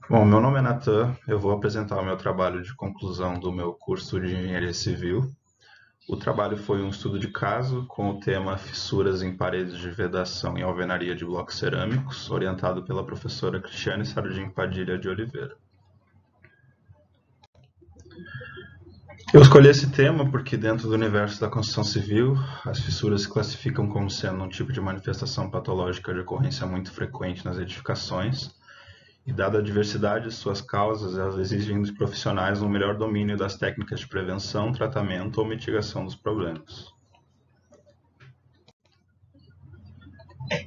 Bom, meu nome é Natan, eu vou apresentar o meu trabalho de conclusão do meu curso de Engenharia Civil. O trabalho foi um estudo de caso com o tema Fissuras em paredes de vedação e alvenaria de blocos cerâmicos, orientado pela professora Cristiane Sardim Padilha de Oliveira. Eu escolhi esse tema porque dentro do universo da construção civil, as fissuras se classificam como sendo um tipo de manifestação patológica de ocorrência muito frequente nas edificações, e dada a diversidade de suas causas, elas exigem dos profissionais um melhor domínio das técnicas de prevenção, tratamento ou mitigação dos problemas.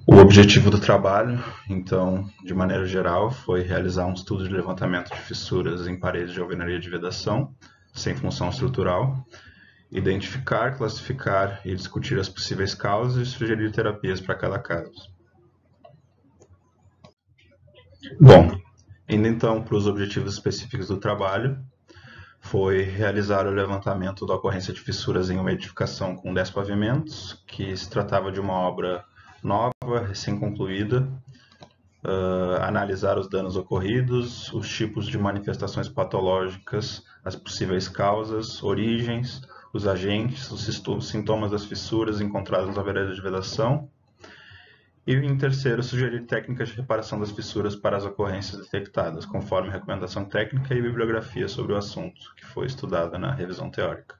O objetivo do trabalho, então, de maneira geral, foi realizar um estudo de levantamento de fissuras em paredes de alvenaria de vedação, sem função estrutural, identificar, classificar e discutir as possíveis causas e sugerir terapias para cada caso. Bom, indo então para os objetivos específicos do trabalho, foi realizar o levantamento da ocorrência de fissuras em uma edificação com 10 pavimentos, que se tratava de uma obra nova, recém-concluída, analisar os danos ocorridos, os tipos de manifestações patológicas, as possíveis causas, origens, os agentes, os sintomas das fissuras encontradas nas alvenaria de vedação. E, em terceiro, sugerir técnicas de reparação das fissuras para as ocorrências detectadas, conforme recomendação técnica e bibliografia sobre o assunto, que foi estudada na revisão teórica.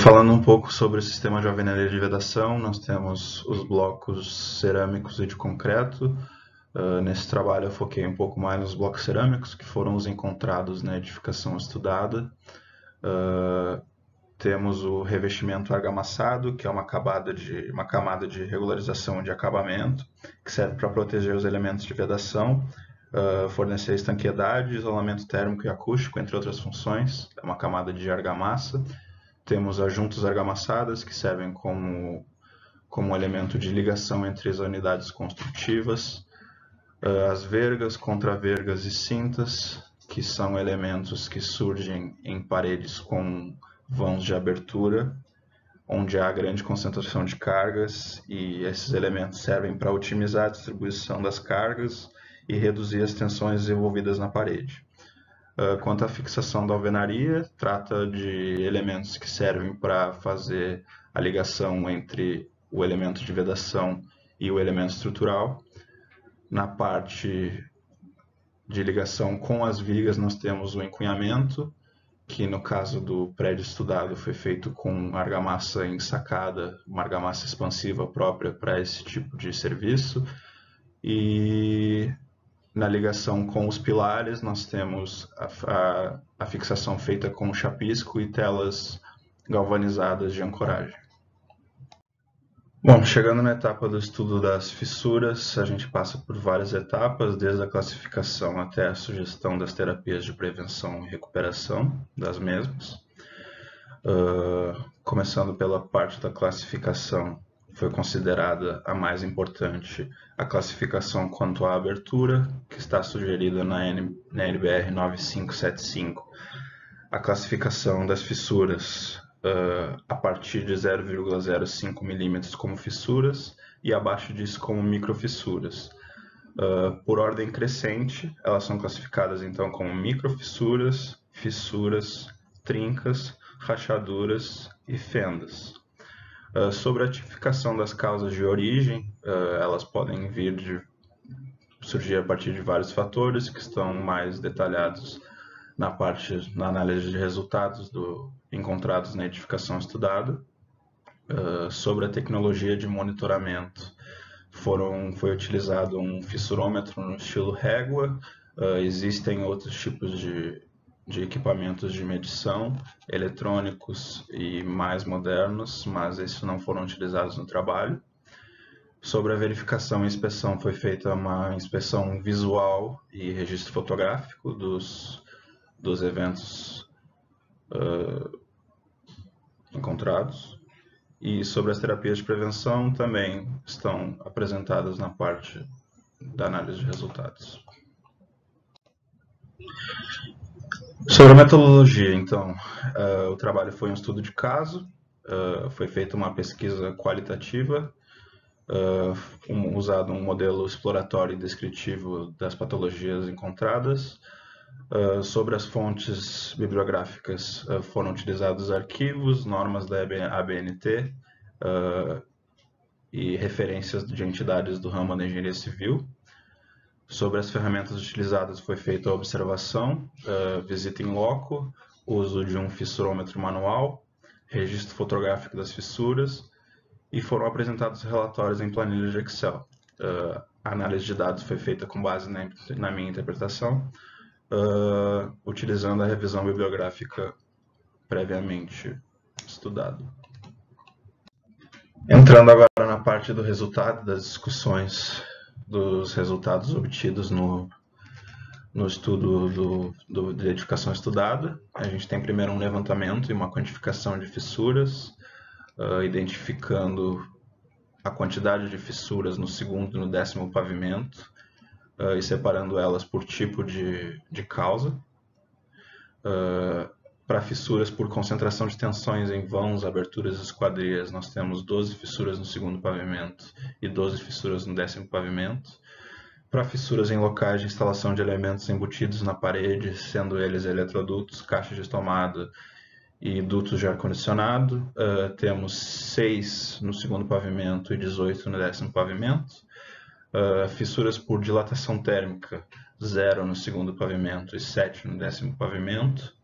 Falando um pouco sobre o sistema de alvenaria de vedação, nós temos os blocos cerâmicos e de concreto. Nesse trabalho eu foquei um pouco mais nos blocos cerâmicos, que foram os encontrados na edificação estudada. Temos o revestimento argamassado, que é uma camada de regularização de acabamento, que serve para proteger os elementos de vedação, fornecer estanqueidade, isolamento térmico e acústico, entre outras funções. É uma camada de argamassa. Temos as juntas argamassadas, que servem como um elemento de ligação entre as unidades construtivas. As vergas, contravergas e cintas, que são elementos que surgem em paredes com vãos de abertura, onde há grande concentração de cargas, e esses elementos servem para otimizar a distribuição das cargas e reduzir as tensões envolvidas na parede. Quanto à fixação da alvenaria, trata de elementos que servem para fazer a ligação entre o elemento de vedação e o elemento estrutural. Na parte de ligação com as vigas, nós temos o encunhamento, que no caso do prédio estudado foi feito com argamassa ensacada, uma argamassa expansiva própria para esse tipo de serviço. E na ligação com os pilares, nós temos a fixação feita com chapisco e telas galvanizadas de ancoragem. Bom, chegando na etapa do estudo das fissuras, a gente passa por várias etapas, desde a classificação até a sugestão das terapias de prevenção e recuperação das mesmas. Começando pela parte da classificação, foi considerada a mais importante a classificação quanto à abertura, que está sugerida na NBR 9575. A classificação das fissuras a partir de 0,05 mm como fissuras e abaixo disso como microfissuras. Por ordem crescente, elas são classificadas então como microfissuras, fissuras, trincas, rachaduras e fendas. Sobre a tipificação das causas de origem, elas podem surgir a partir de vários fatores que estão mais detalhados na análise de resultados encontrados na edificação estudada. Sobre a tecnologia de monitoramento, foi utilizado um fissurômetro no estilo régua. Existem outros tipos de equipamentos de medição, eletrônicos e mais modernos, mas esses não foram utilizados no trabalho. Sobre a verificação e inspeção, foi feita uma inspeção visual e registro fotográfico dos eventos encontrados. E sobre as terapias de prevenção também estão apresentadas na parte da análise de resultados. Sobre a metodologia, então, o trabalho foi um estudo de caso, foi feita uma pesquisa qualitativa usado um modelo exploratório e descritivo das patologias encontradas. Sobre as fontes bibliográficas, foram utilizados arquivos, normas da ABNT e referências de entidades do ramo da engenharia civil. Sobre as ferramentas utilizadas foi feita a observação, visita in loco, uso de um fissurômetro manual, registro fotográfico das fissuras e foram apresentados relatórios em planilha de Excel. A análise de dados foi feita com base na minha interpretação, utilizando a revisão bibliográfica previamente estudada. Entrando agora na parte do resultado das discussões dos resultados obtidos no estudo de edificação estudada. A gente tem primeiro um levantamento e uma quantificação de fissuras, identificando a quantidade de fissuras no segundo e no 10º pavimento, e separando elas por tipo de causa. Para fissuras por concentração de tensões em vãos, aberturas e esquadrias, nós temos 12 fissuras no segundo pavimento e 12 fissuras no 10º pavimento. Para fissuras em locais de instalação de elementos embutidos na parede, sendo eles eletrodutos, caixas de tomada e dutos de ar-condicionado, temos 6 no segundo pavimento e 18 no 10º pavimento. Fissuras por dilatação térmica, 0 no segundo pavimento e 7 no 10º pavimento.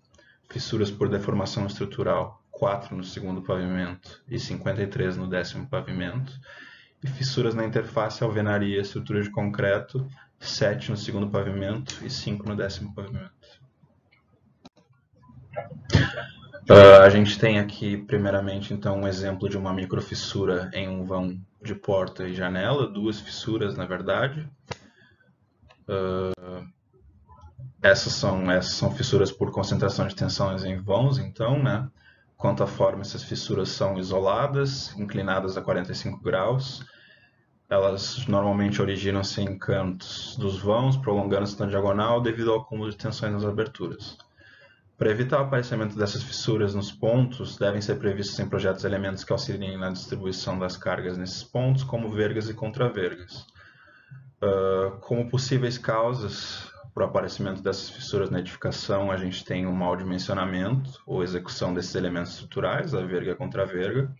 Fissuras por deformação estrutural, 4 no segundo pavimento e 53 no 10º pavimento. E fissuras na interface alvenaria e estrutura de concreto, 7 no segundo pavimento e 5 no 10º pavimento. A gente tem aqui, primeiramente, então, um exemplo de uma microfissura em um vão de porta e janela, 2 fissuras, na verdade. Essas são fissuras por concentração de tensões em vãos, então, né? Quanto à forma, essas fissuras são isoladas, inclinadas a 45 graus. Elas normalmente originam-se em cantos dos vãos, prolongando-se na diagonal devido ao acúmulo de tensões nas aberturas. Para evitar o aparecimento dessas fissuras nos pontos, devem ser previstos em projetos elementos que auxiliem na distribuição das cargas nesses pontos, como vergas e contravergas. Como possíveis causas para o aparecimento dessas fissuras na edificação, a gente tem um mau dimensionamento ou execução desses elementos estruturais, a verga e a contraverga.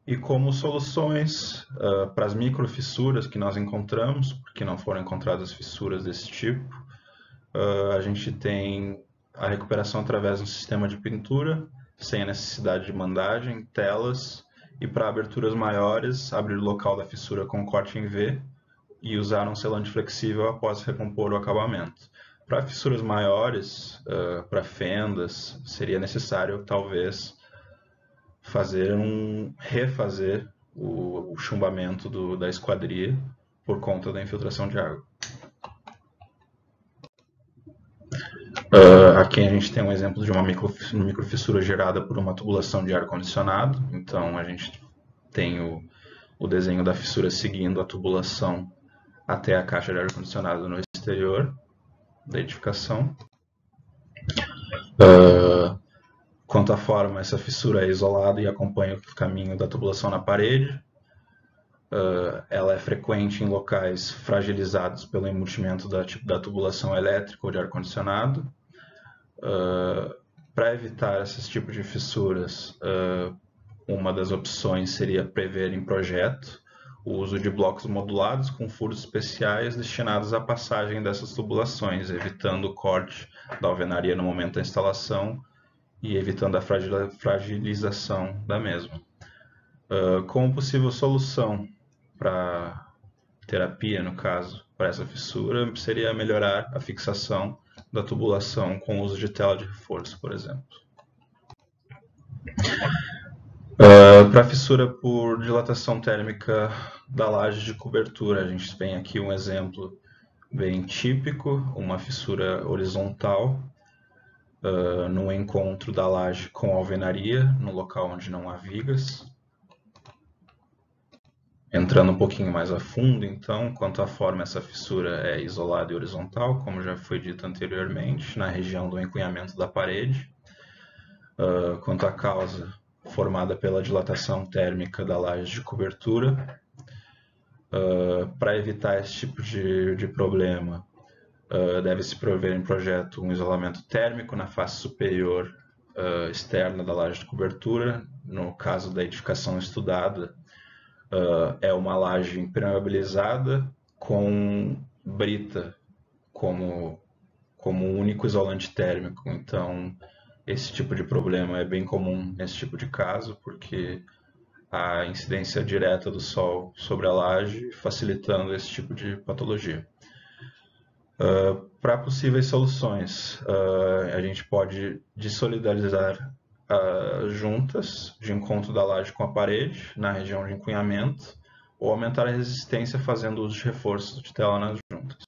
E como soluções para as microfissuras que nós encontramos, porque não foram encontradas fissuras desse tipo, a gente tem a recuperação através de um sistema de pintura, sem a necessidade de bandagem, telas, e para aberturas maiores, abrir o local da fissura com corte em V e usar um selante flexível após recompor o acabamento. Para fissuras maiores, para fendas, seria necessário, talvez, refazer o chumbamento da esquadria por conta da infiltração de água. Aqui a gente tem um exemplo de uma microfissura gerada por uma tubulação de ar-condicionado. Então a gente tem o desenho da fissura seguindo a tubulação até a caixa de ar-condicionado no exterior da edificação. Quanto à forma, essa fissura é isolada e acompanha o caminho da tubulação na parede. Ela é frequente em locais fragilizados pelo embutimento da tubulação elétrica ou de ar-condicionado. Para evitar esses tipos de fissuras, uma das opções seria prever em projeto o uso de blocos modulados com furos especiais destinados à passagem dessas tubulações, evitando o corte da alvenaria no momento da instalação e evitando a fragilização da mesma. Como possível solução para terapia, no caso, para essa fissura, seria melhorar a fixação da tubulação com o uso de tela de reforço, por exemplo. Para fissura por dilatação térmica da laje de cobertura, a gente tem aqui um exemplo bem típico, uma fissura horizontal no encontro da laje com a alvenaria, no local onde não há vigas. Entrando um pouquinho mais a fundo, então, quanto à forma, essa fissura é isolada e horizontal, como já foi dito anteriormente, na região do encunhamento da parede. Quanto à causa, formada pela dilatação térmica da laje de cobertura, Para evitar esse tipo de problema, deve-se prover em projeto um isolamento térmico na face superior externa da laje de cobertura. No caso da edificação estudada, é uma laje impermeabilizada com brita como único isolante térmico. Então, esse tipo de problema é bem comum nesse tipo de caso, porque a incidência direta do sol sobre a laje, facilitando esse tipo de patologia. Para possíveis soluções, a gente pode dessolidarizar juntas de encontro da laje com a parede, na região de encunhamento, ou aumentar a resistência fazendo uso de reforços de tela nas juntas.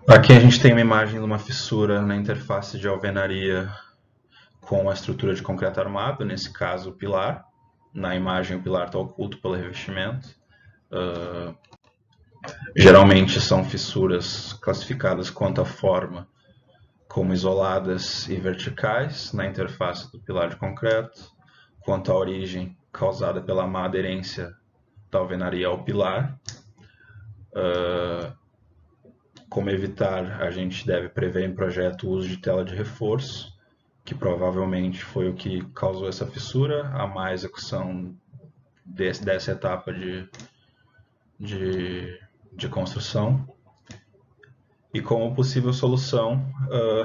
Aqui a gente tem uma imagem de uma fissura na interface de alvenaria com a estrutura de concreto armado, nesse caso o pilar. Na imagem o pilar está oculto pelo revestimento. Geralmente são fissuras classificadas quanto à forma como isoladas e verticais na interface do pilar de concreto, quanto à origem causada pela má aderência da alvenaria ao pilar. Como evitar, a gente deve prever em projeto o uso de tela de reforço, que provavelmente foi o que causou essa fissura, a má execução dessa etapa de construção. E como possível solução,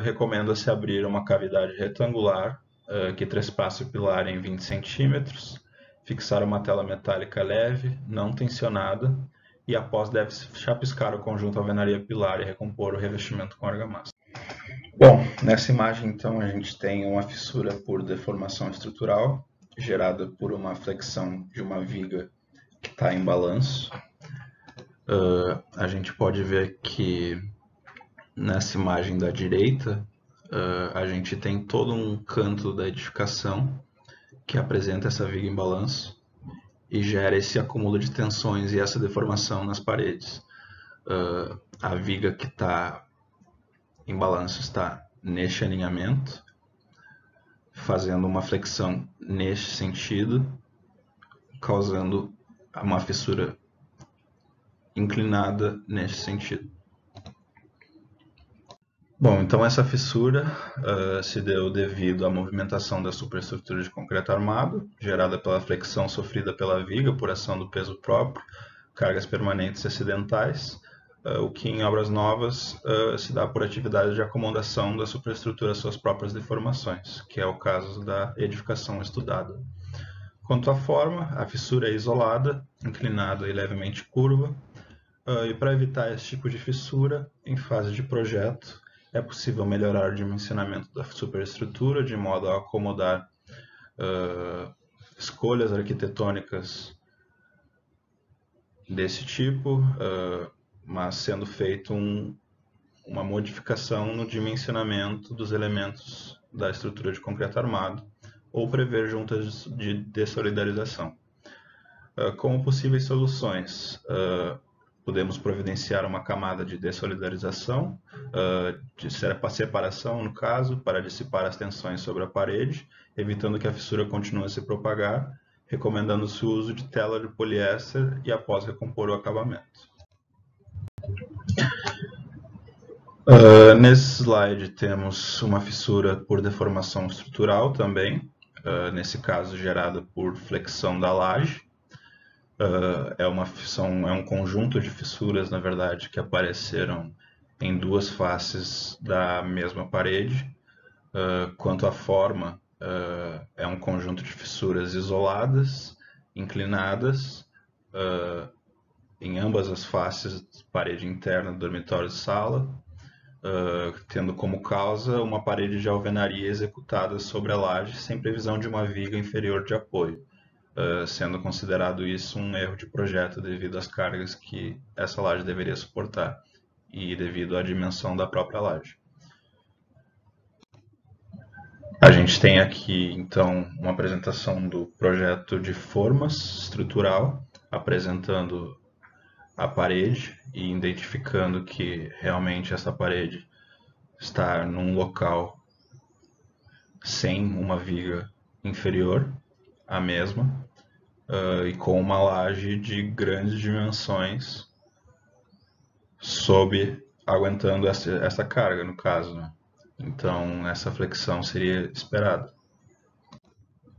recomenda-se abrir uma cavidade retangular que trespasse o pilar em 20 centímetros, fixar uma tela metálica leve, não tensionada, e após deve-se chapiscar o conjunto alvenaria-pilar e recompor o revestimento com argamassa. Bom, nessa imagem então a gente tem uma fissura por deformação estrutural, gerada por uma flexão de uma viga que está em balanço. A gente pode ver que nessa imagem da direita, a gente tem todo um canto da edificação que apresenta essa viga em balanço e gera esse acúmulo de tensões e essa deformação nas paredes. A viga que está em balanço está neste alinhamento, fazendo uma flexão neste sentido, causando uma fissura inclinada neste sentido. Bom, então essa fissura se deu devido à movimentação da superestrutura de concreto armado, gerada pela flexão sofrida pela viga por ação do peso próprio, cargas permanentes e acidentais, o que em obras novas se dá por atividade de acomodação da superestrutura às suas próprias deformações, que é o caso da edificação estudada. Quanto à forma, a fissura é isolada, inclinada e levemente curva, e para evitar esse tipo de fissura, em fase de projeto, é possível melhorar o dimensionamento da superestrutura de modo a acomodar escolhas arquitetônicas desse tipo, mas sendo feito uma modificação no dimensionamento dos elementos da estrutura de concreto armado, ou prever juntas de dessolidarização. Como possíveis soluções, podemos providenciar uma camada de dessolidarização, de separação, no caso, para dissipar as tensões sobre a parede, evitando que a fissura continue a se propagar, recomendando-se o uso de tela de poliéster e após recompor o acabamento. Nesse slide temos uma fissura por deformação estrutural também, nesse caso gerada por flexão da laje. É um conjunto de fissuras, na verdade, que apareceram em duas faces da mesma parede. Quanto à forma, é um conjunto de fissuras isoladas, inclinadas, em ambas as faces, parede interna do dormitório e sala, tendo como causa uma parede de alvenaria executada sobre a laje sem previsão de uma viga inferior de apoio. Sendo considerado isso um erro de projeto devido às cargas que essa laje deveria suportar e devido à dimensão da própria laje. A gente tem aqui, então, uma apresentação do projeto de formas estrutural, apresentando a parede e identificando que realmente essa parede está num local sem uma viga inferior à mesma. e com uma laje de grandes dimensões aguentando essa carga, no caso, né? Então, essa flexão seria esperada.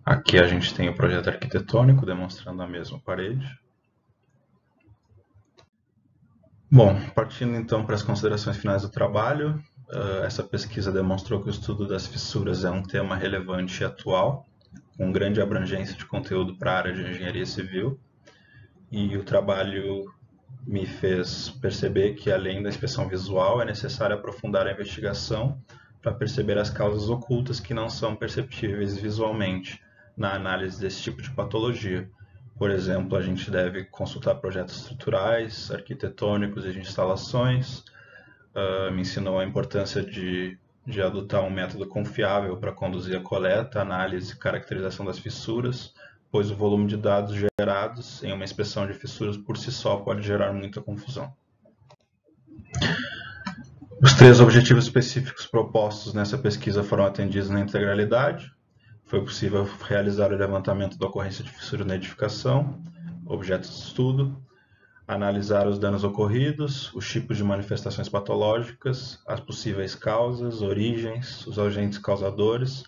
Aqui a gente tem o projeto arquitetônico demonstrando a mesma parede. Bom, partindo então para as considerações finais do trabalho, essa pesquisa demonstrou que o estudo das fissuras é um tema relevante e atual, com grande abrangência de conteúdo para a área de engenharia civil, e o trabalho me fez perceber que, além da inspeção visual, é necessário aprofundar a investigação para perceber as causas ocultas que não são perceptíveis visualmente na análise desse tipo de patologia. Por exemplo, a gente deve consultar projetos estruturais, arquitetônicos e de instalações. Me ensinou a importância de adotar um método confiável para conduzir a coleta, análise e caracterização das fissuras, pois o volume de dados gerados em uma inspeção de fissuras por si só pode gerar muita confusão. Os 3 objetivos específicos propostos nessa pesquisa foram atendidos na integralidade. Foi possível realizar o levantamento da ocorrência de fissura na edificação, objetos de estudo, analisar os danos ocorridos, os tipos de manifestações patológicas, as possíveis causas, origens, os agentes causadores,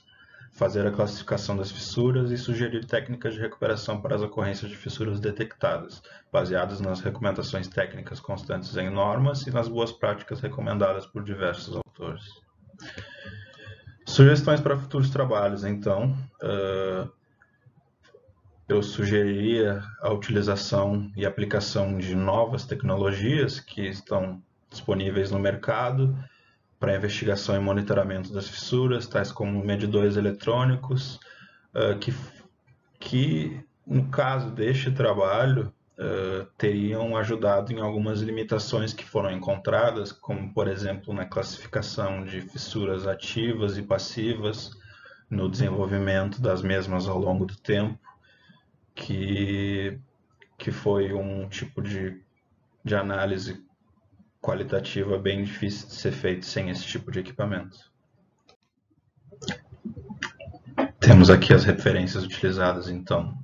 fazer a classificação das fissuras e sugerir técnicas de recuperação para as ocorrências de fissuras detectadas, baseadas nas recomendações técnicas constantes em normas e nas boas práticas recomendadas por diversos autores. Sugestões para futuros trabalhos, então. Eu sugeriria a utilização e aplicação de novas tecnologias que estão disponíveis no mercado para investigação e monitoramento das fissuras, tais como medidores eletrônicos, que no caso deste trabalho, teriam ajudado em algumas limitações que foram encontradas, como, por exemplo, na classificação de fissuras ativas e passivas, no desenvolvimento das mesmas ao longo do tempo, que foi um tipo de análise qualitativa bem difícil de ser feito sem esse tipo de equipamento. Temos aqui as referências utilizadas, então,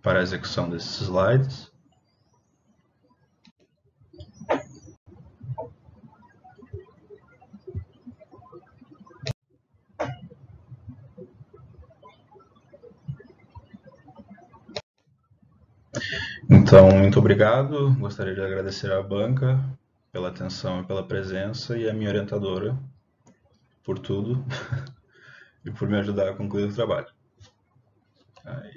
para a execução desses slides. Então, muito obrigado. Gostaria de agradecer à banca pela atenção e pela presença, e à minha orientadora por tudo e por me ajudar a concluir o trabalho. Aí.